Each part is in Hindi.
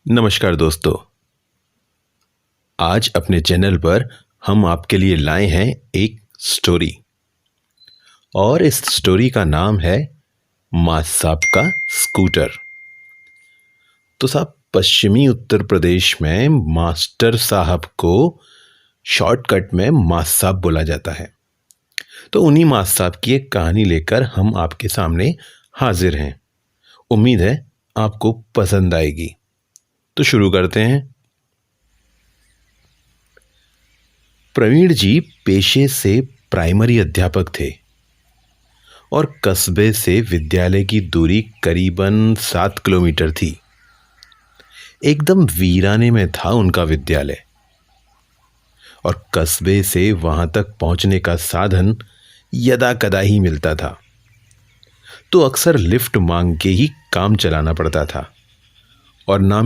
नमस्कार दोस्तों। आज अपने चैनल पर हम आपके लिए लाए हैं एक स्टोरी और इस स्टोरी का नाम है मां साहब का स्कूटर। तो साहब, पश्चिमी उत्तर प्रदेश में मास्टर साहब को शॉर्टकट में मां साहब बोला जाता है। तो उन्हीं मां साहब की एक कहानी लेकर हम आपके सामने हाजिर हैं। उम्मीद है आपको पसंद आएगी। तो शुरू करते हैं। प्रवीण जी पेशे से प्राइमरी अध्यापक थे और कस्बे से विद्यालय की दूरी करीबन 7 किलोमीटर थी। एकदम वीराने में था उनका विद्यालय और कस्बे से वहां तक पहुंचने का साधन यदा कदा ही मिलता था। तो अक्सर लिफ्ट मांग के ही काम चलाना पड़ता था और ना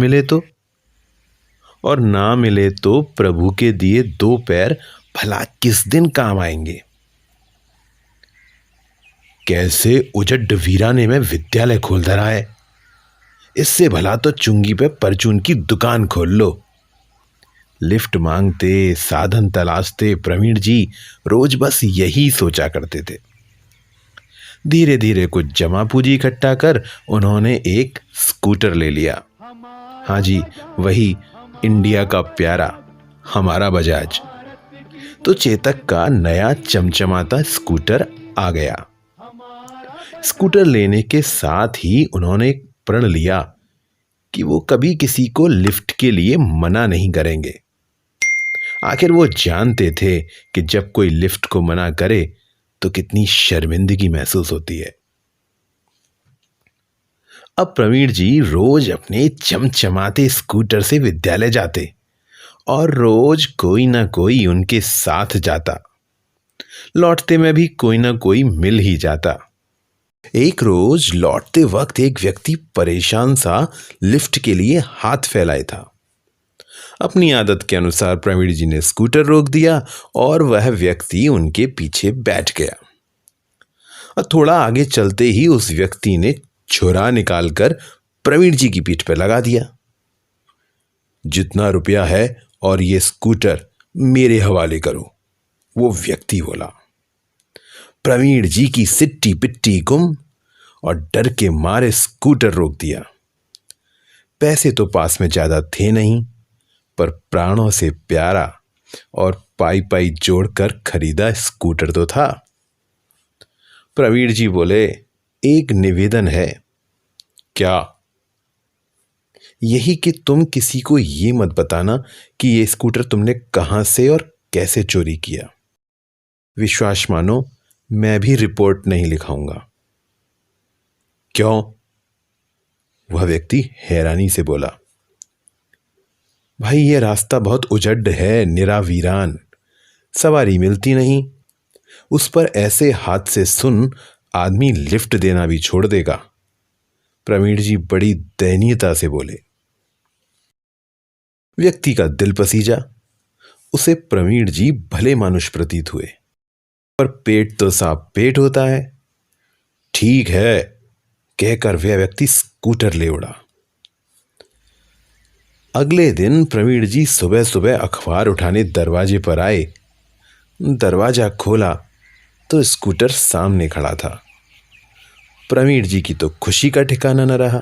मिले तो प्रभु के दिए 2 पैर भला किस दिन काम आएंगे। कैसे उजड़ वीराने में विद्यालय खोल धरा है, इससे भला तो चुंगी पे परचून की दुकान खोल लो। लिफ्ट मांगते, साधन तलाशते प्रवीण जी रोज बस यही सोचा करते थे। धीरे धीरे कुछ जमा पूंजी इकट्ठा कर उन्होंने एक स्कूटर ले लिया। हाँ जी, वही इंडिया का प्यारा हमारा बजाज। तो चेतक का नया चमचमाता स्कूटर आ गया। स्कूटर लेने के साथ ही उन्होंने प्रण लिया कि वो कभी किसी को लिफ्ट के लिए मना नहीं करेंगे। आखिर वो जानते थे कि जब कोई लिफ्ट को मना करे तो कितनी शर्मिंदगी महसूस होती है। अब प्रवीण जी रोज अपने चमचमाते स्कूटर से विद्यालय जाते और रोज कोई ना कोई उनके साथ जाता। लौटते में भी कोई ना कोई मिल ही जाता। एक रोज लौटते वक्त एक व्यक्ति परेशान सा लिफ्ट के लिए हाथ फैलाए था। अपनी आदत के अनुसार प्रवीण जी ने स्कूटर रोक दिया और वह व्यक्ति उनके पीछे बैठ गया। और थोड़ा आगे चलते ही उस व्यक्ति ने छुरा निकालकर प्रवीण जी की पीठ पर लगा दिया। जितना रुपया है और ये स्कूटर मेरे हवाले करो, वो व्यक्ति बोला। प्रवीण जी की सिट्टी पिट्टी गुम और डर के मारे स्कूटर रोक दिया। पैसे तो पास में ज्यादा थे नहीं, पर प्राणों से प्यारा और पाई पाई जोड़कर खरीदा स्कूटर तो था। प्रवीण जी बोले, एक निवेदन है। क्या? यही कि तुम किसी को ये मत बताना कि ये स्कूटर तुमने कहां से और कैसे चोरी किया। विश्वास मानो, मैं भी रिपोर्ट नहीं लिखाऊंगा। क्यों? वह व्यक्ति हैरानी से बोला। भाई, ये रास्ता बहुत उजड़ है, निरा वीरान, सवारी मिलती नहीं। उस पर ऐसे हादसे सुन आदमी लिफ्ट देना भी छोड़ देगा। प्रवीण जी बड़ी दयनीयता से बोले। व्यक्ति का दिल पसीजा। उसे प्रवीण जी भले मानुष प्रतीत हुए, पर पेट तो साफ पेट होता है। ठीक है, कहकर वह व्यक्ति स्कूटर ले उड़ा। अगले दिन प्रवीण जी सुबह सुबह अखबार उठाने दरवाजे पर आए। दरवाजा खोला तो स्कूटर सामने खड़ा था। प्रवीण जी की तो खुशी का ठिकाना न रहा।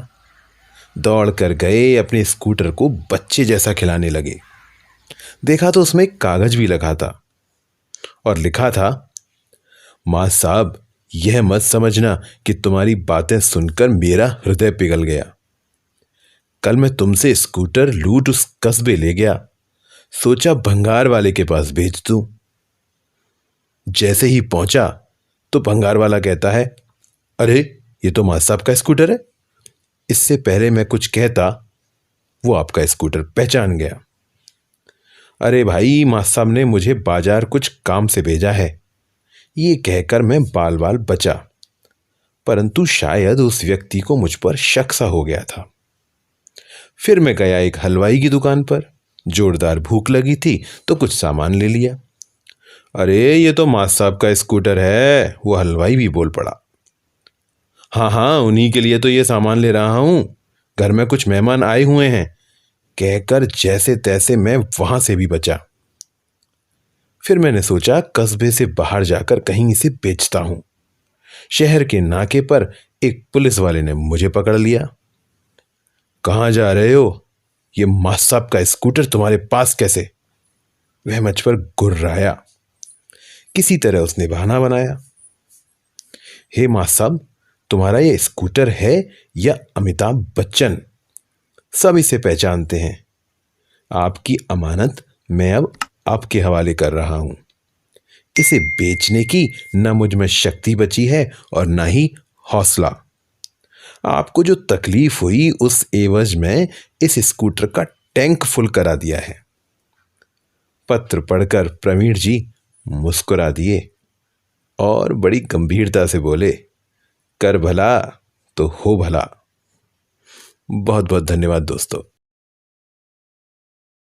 दौड़ कर गए, अपने स्कूटर को बच्चे जैसा खिलाने लगे। देखा तो उसमें एक कागज भी लगा था और लिखा था, मां साहब, यह मत समझना कि तुम्हारी बातें सुनकर मेरा हृदय पिघल गया। कल मैं तुमसे स्कूटर लूट उस कस्बे ले गया, सोचा भंगार वाले के पास भेज दूं। जैसे ही पहुंचा तो भंगार वाला कहता है, अरे ये तो मां साहब का स्कूटर है। इससे पहले मैं कुछ कहता, वो आपका स्कूटर पहचान गया। अरे भाई, मां साहब ने मुझे बाजार कुछ काम से भेजा है, ये कहकर मैं बाल बाल बचा, परंतु शायद उस व्यक्ति को मुझ पर शक सा हो गया था। फिर मैं गया एक हलवाई की दुकान पर, जोरदार भूख लगी थी तो कुछ सामान ले लिया। अरे ये तो मां साहब का स्कूटर है, वो हलवाई भी बोल पड़ा। हाँ हाँ, उन्हीं के लिए तो ये सामान ले रहा हूं, घर में कुछ मेहमान आए हुए हैं, कहकर जैसे तैसे मैं वहां से भी बचा। फिर मैंने सोचा कस्बे से बाहर जाकर कहीं इसे बेचता हूं। शहर के नाके पर एक पुलिस वाले ने मुझे पकड़ लिया। कहां जा रहे हो? ये मास साहब का स्कूटर तुम्हारे पास कैसे? वह मुझ पर गुर्राया। किसी तरह उसने बहाना बनाया। हे मास साहब, तुम्हारा ये स्कूटर है या अमिताभ बच्चन? सब इसे पहचानते हैं। आपकी अमानत मैं अब आपके हवाले कर रहा हूं। इसे बेचने की न मुझ में शक्ति बची है और न ही हौसला। आपको जो तकलीफ हुई उस एवज में इस स्कूटर का टैंक फुल करा दिया है। पत्र पढ़कर प्रवीण जी मुस्कुरा दिए और बड़ी गंभीरता से बोले, कर भला तो हो भला। बहुत बहुत धन्यवाद दोस्तों।